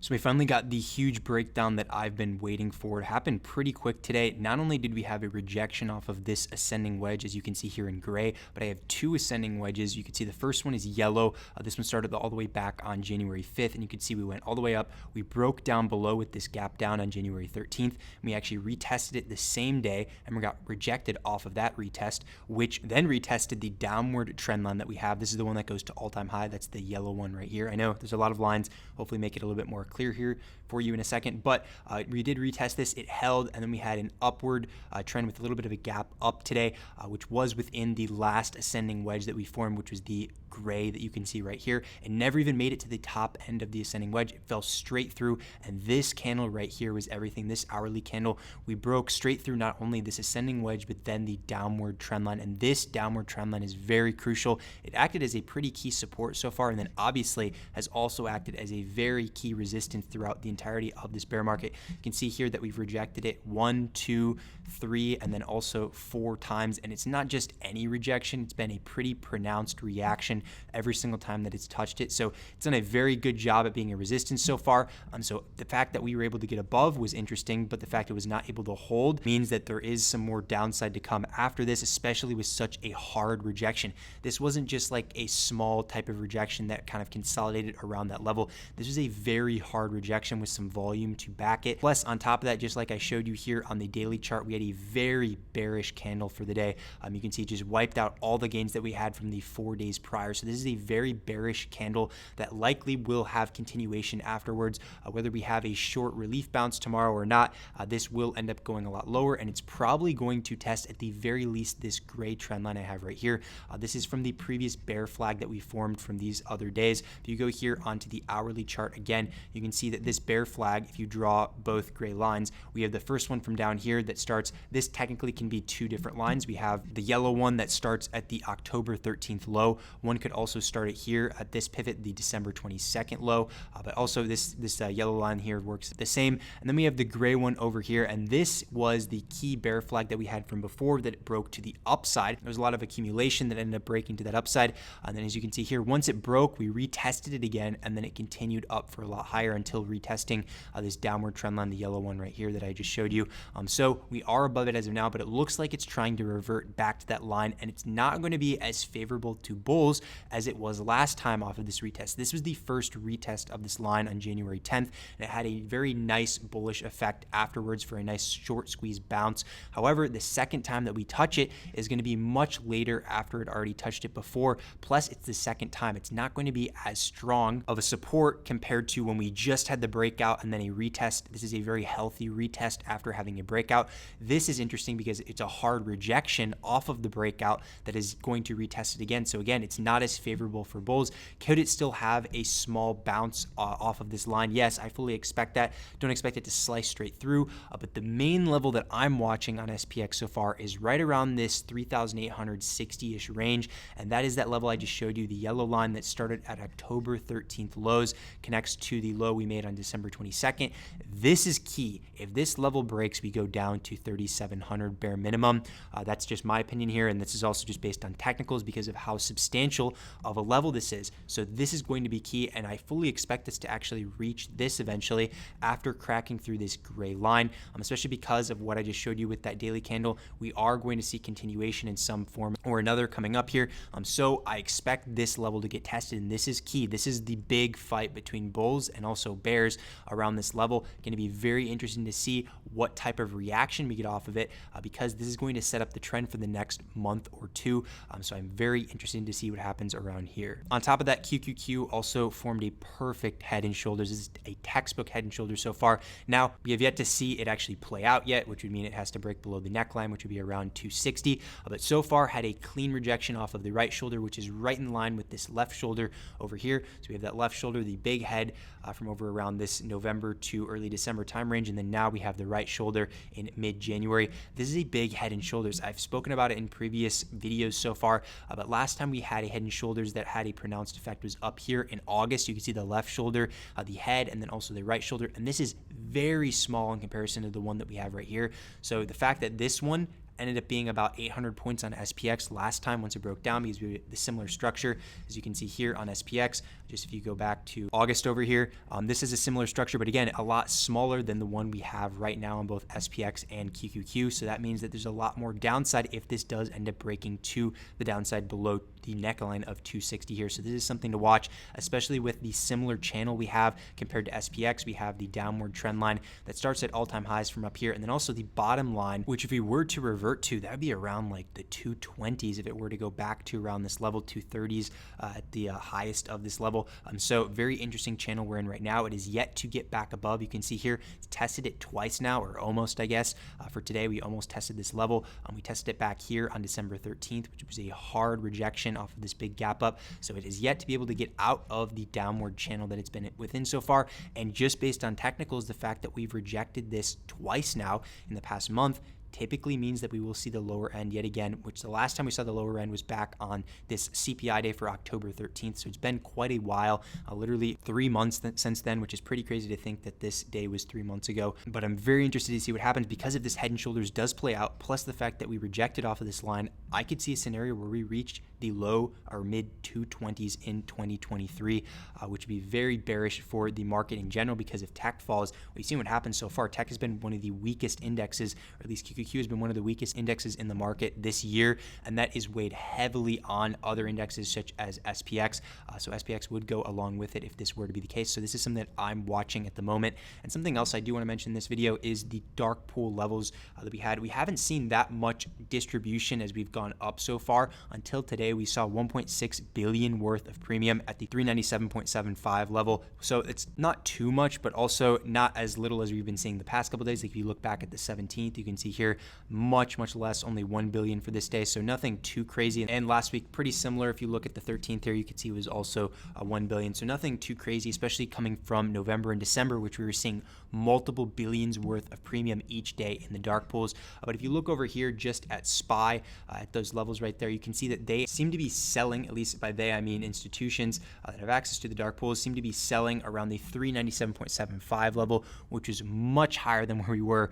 So we finally got the huge breakdown that I've been waiting for. It happened pretty quick today. Not only did we have a rejection off of this ascending wedge, as you can see here in gray, but I have two ascending wedges. You can see the first one is yellow. This one started all the way back on January 5th, and you can see we went all the way up. We broke down below with this gap down on January 13th, and we actually retested it the same day, and we got rejected off of that retest, which then retested the downward trend line that we have. This is the one that goes to all-time high. That's the yellow one right here. I know there's a lot of lines. Hopefully make it a little bit more clear here for you in a second, but we did retest this. It held, and then we had an upward trend with a little bit of a gap up today, which was within the last ascending wedge that we formed, which was the gray that you can see right here. It never even made it to the top end of the ascending wedge. It fell straight through, and this candle right here was everything. This hourly candle, we broke straight through not only this ascending wedge, but then the downward trend line, and this downward trend line is very crucial. It acted as a pretty key support so far, and then obviously has also acted as a very key resistance throughout the entirety of this bear market. You can see here that we've rejected it 1, 2, 3, and then also 4 times, and it's not just any rejection. It's been a pretty pronounced reaction every single time that it's touched it. So it's done a very good job at being a resistance so far. So the fact that we were able to get above was interesting, but the fact it was not able to hold means that there is some more downside to come after this, especially with such a hard rejection. This wasn't just like a small type of rejection that kind of consolidated around that level. This was a very hard rejection with some volume to back it. Plus, on top of that, just like I showed you here on the daily chart, we had a very bearish candle for the day. You can see it just wiped out all the gains that we had from the 4 days prior. So this is a very bearish candle that likely will have continuation afterwards. Whether we have a short relief bounce tomorrow or not, this will end up going a lot lower, and it's probably going to test at the very least this gray trend line I have right here. This is from the previous bear flag that we formed from these other days. If you go here onto the hourly chart again, you can see that this bear flag, if you draw both gray lines, we have the first one from down here that starts, this technically can be 2 different lines. We have the yellow one that starts at the October 13th low. One could also start it here at this pivot, the December 22nd low, but also this yellow line here works the same. And then we have the gray one over here, and this was the key bear flag that we had from before that it broke to the upside. There was a lot of accumulation that ended up breaking to that upside, and then as you can see here, once it broke, we retested it again, and then it continued up for a lot higher until retesting this downward trend line, the yellow one right here that I just showed you. So we are above it as of now, but it looks like it's trying to revert back to that line, and it's not going to be as favorable to bulls as it was last time off of this retest. This was the first retest of this line on January 10th, and it had a very nice bullish effect afterwards for a nice short squeeze bounce. However, the second time that we touch it is going to be much later after it already touched it before. Plus, it's the second time. It's not going to be as strong of a support compared to when we just had the breakout and then a retest. This is a very healthy retest after having a breakout. This is interesting because it's a hard rejection off of the breakout that is going to retest it again. So again, it's not as favorable for bulls. Could it still have a small bounce off of this line? Yes, I fully expect that. Don't expect it to slice straight through, but the main level that I'm watching on SPX so far is right around this 3,860-ish range, and that is that level I just showed you. The yellow line that started at October 13th lows connects to the low we made on December 22nd. This is key. If this level breaks, we go down to 3,700 bare minimum. That's just my opinion here, and this is also just based on technicals because of how substantial of a level this is. So this is going to be key, and I fully expect us to actually reach this eventually after cracking through this gray line, especially because of what I just showed you with that daily candle. We are going to see continuation in some form or another coming up here. So I expect this level to get tested, and this is key. This is the big fight between bulls and also bears around this level. Going to be very interesting to see what type of reaction we get off of it because this is going to set up the trend for the next month or two. So I'm very interested to see what happens around here. On top of that, QQQ also formed a perfect head and shoulders. This is a textbook head and shoulders so far. Now, we have yet to see it actually play out yet, which would mean it has to break below the neckline, which would be around 260. But so far had a clean rejection off of the right shoulder, which is right in line with this left shoulder over here. So we have that left shoulder, the big head from over around this November to early December time range. And then now we have the right shoulder in mid-January. This is a big head and shoulders. I've spoken about it in previous videos so far, but last time we had a head and shoulders that had a pronounced effect was up here in August. You can see the left shoulder, the head, and then also the right shoulder. And this is very small in comparison to the one that we have right here. So the fact that this one ended up being about 800 points on SPX last time once it broke down, because we had the similar structure as you can see here on SPX. Just if you go back to August over here, this is a similar structure, but again, a lot smaller than the one we have right now on both SPX and QQQ. So that means that there's a lot more downside if this does end up breaking to the downside below the neckline of 260 here. So this is something to watch, especially with the similar channel we have compared to SPX. We have the downward trend line that starts at all-time highs from up here, and then also the bottom line, which if we were to revert to, that would be around like the 220s if it were to go back to around this level, 230s at the highest of this level. So very interesting channel we're in right now. It is yet to get back above. You can see here, it's tested it twice now, or almost, I guess. For today, we almost tested this level. We tested it back here on December 13th, which was a hard rejection off of this big gap up. So it is yet to be able to get out of the downward channel that it's been within so far. And just based on technicals, the fact that we've rejected this twice now in the past month typically means that we will see the lower end yet again, which the last time we saw the lower end was back on this CPI day for October 13th. So it's been quite a while, literally 3 months since then, which is pretty crazy to think that this day was 3 months ago. But I'm very interested to see what happens, because if this head and shoulders does play out, plus the fact that we rejected off of this line, I could see a scenario where we reached the low or mid 220s in 2023, which would be very bearish for the market in general, because if tech falls, we've seen what happens so far. Tech has been one of the weakest indexes, or at least QQQ has been one of the weakest indexes in the market this year, and that is weighed heavily on other indexes such as SPX. So SPX would go along with it if this were to be the case. So this is something that I'm watching at the moment. And something else I do want to mention in this video is the dark pool levels that we had. We haven't seen that much distribution as we've gone up so far. Until today, we saw 1.6 billion worth of premium at the 397.75 level. So it's not too much, but also not as little as we've been seeing the past couple days. Like if you look back at the 17th, you can see here much less, only 1 billion for this day. So nothing too crazy. And last week, pretty similar. If you look at the 13th here, you can see it was also 1 billion. So nothing too crazy, especially coming from November and December, which we were seeing multiple billions worth of premium each day in the dark pools. But if you look over here just at SPY, at those levels right there, you can see that they seem to be selling, at least by they I mean institutions that have access to the dark pools, seem to be selling around the 397.75 level, which is much higher than where we were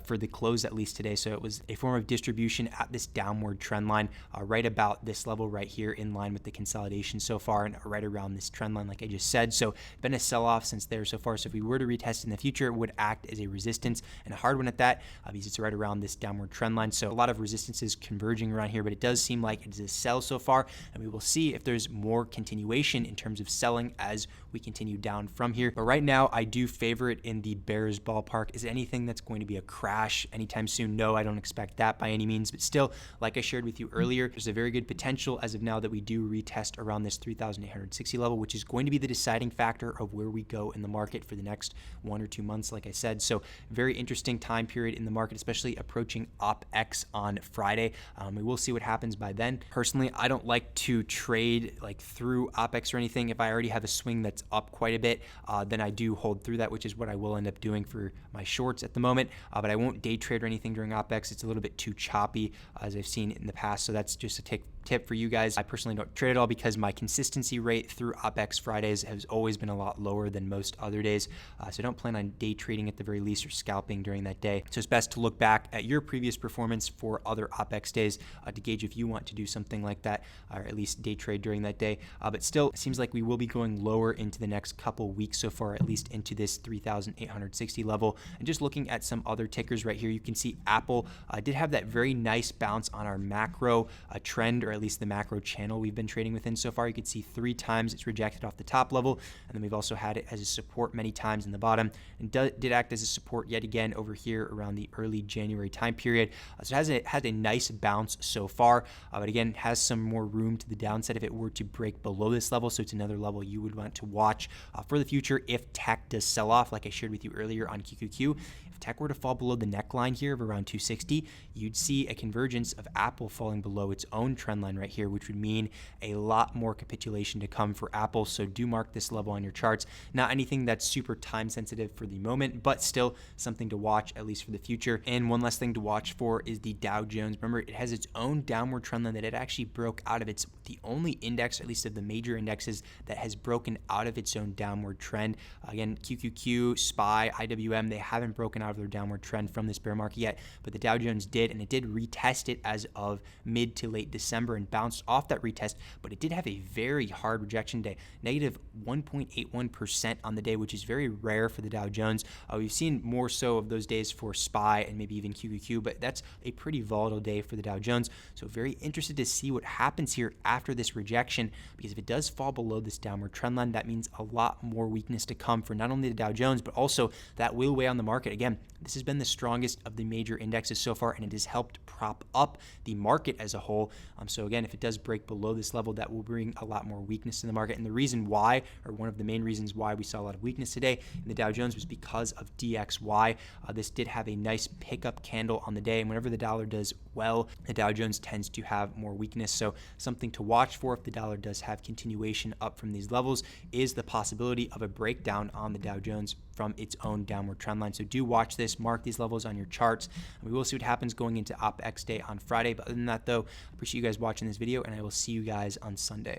for the close, at least today. So it was a form of distribution at this downward trend line, right about this level right here, in line with the consolidation so far, and right around this trend line, like I just said. So been a sell-off since there so far. So if we were to retest in the future, it would act as a resistance, and a hard one at that, because it's right around this downward trend line. So a lot of resistances converging around here, but it does seem like it is a sell so far, and we will see if there's more continuation in terms of selling as we continue down from here. But right now, I do favor it in the bears ballpark. Is it anything that's going to be a crash anytime soon? No, I don't expect that by any means, but still, like I shared with you earlier, there's a very good potential as of now that we do retest around this 3,860 level, which is going to be the deciding factor of where we go in the market for the next 1 or 2 months, like I said. So very interesting time period in the market, especially approaching OpX on Friday. We will see what happens by then. Personally, I don't like to trade like through OpX or anything. If I already have a swing that's up quite a bit, then I do hold through that, which is what I will end up doing for my shorts at the moment. But I won't day trade or anything during OpX. It's a little bit too choppy, as I've seen in the past. So that's just a tip for you guys. I personally don't trade at all because my consistency rate through OpX Fridays has always been a lot lower than most other days. So I don't plan on day trading at the very least, or scalping during that day. So it's best to look back at your previous performance for other OpX days to gauge if you want to do something like that, or at least day trade during that day. But still, it seems like we will be going lower into the next couple weeks so far, at least into this 3,860 level. And just looking at some other tickers right here, you can see Apple did have that very nice bounce on our macro trend, or at least the macro channel we've been trading within so far. You can see 3 times it's rejected off the top level, and then we've also had it as a support many times in the bottom, and did act as a support yet again over here around the early January time period. So it has a nice bounce so far, but again, has some more room to the downside if it were to break below this level. So it's another level you would want to watch for the future if tech does sell off, like I shared with you earlier on QQQ. If tech were to fall below the neckline here of around 260, you'd see a convergence of Apple falling below its own trend line right here, which would mean a lot more capitulation to come for Apple. So do mark this level on your charts. Not anything that's super time sensitive for the moment, but still something to watch, at least for the future. And one last thing to watch for is the Dow Jones. Remember, it has its own downward trend line that it actually broke out of. It's the only index, at least of the major indexes, that has broken out of its own downward trend. Again, QQQ, SPY, IWM, they haven't broken out of their downward trend from this bear market yet, but the Dow Jones did, and it did retest it as of mid to late December and bounced off that retest, but it did have a very hard rejection day, negative 1.81% on the day, which is very rare for the Dow Jones. We've seen more so of those days for SPY and maybe even QQQ, but that's a pretty volatile day for the Dow Jones. So very interested to see what happens here after this rejection, because if it does fall below this downward trend line, that means a lot more weakness to come for not only the Dow Jones, but also that will weigh on the market. Again, this has been the strongest of the major indexes so far, and it has helped prop up the market as a whole. So again, if it does break below this level, that will bring a lot more weakness in the market. And the reason why, or one of the main reasons why we saw a lot of weakness today in the Dow Jones, was because of DXY. This did have a nice pickup candle on the day, and whenever the dollar does well, the Dow Jones tends to have more weakness. So something to watch for if the dollar does have continuation up from these levels is the possibility of a breakdown on the Dow Jones from its own downward trend line. So do watch this, mark these levels on your charts, and we will see what happens going into OpEx day on Friday. But other than that, though, I appreciate you guys watching this video, and I will see you guys on Sunday.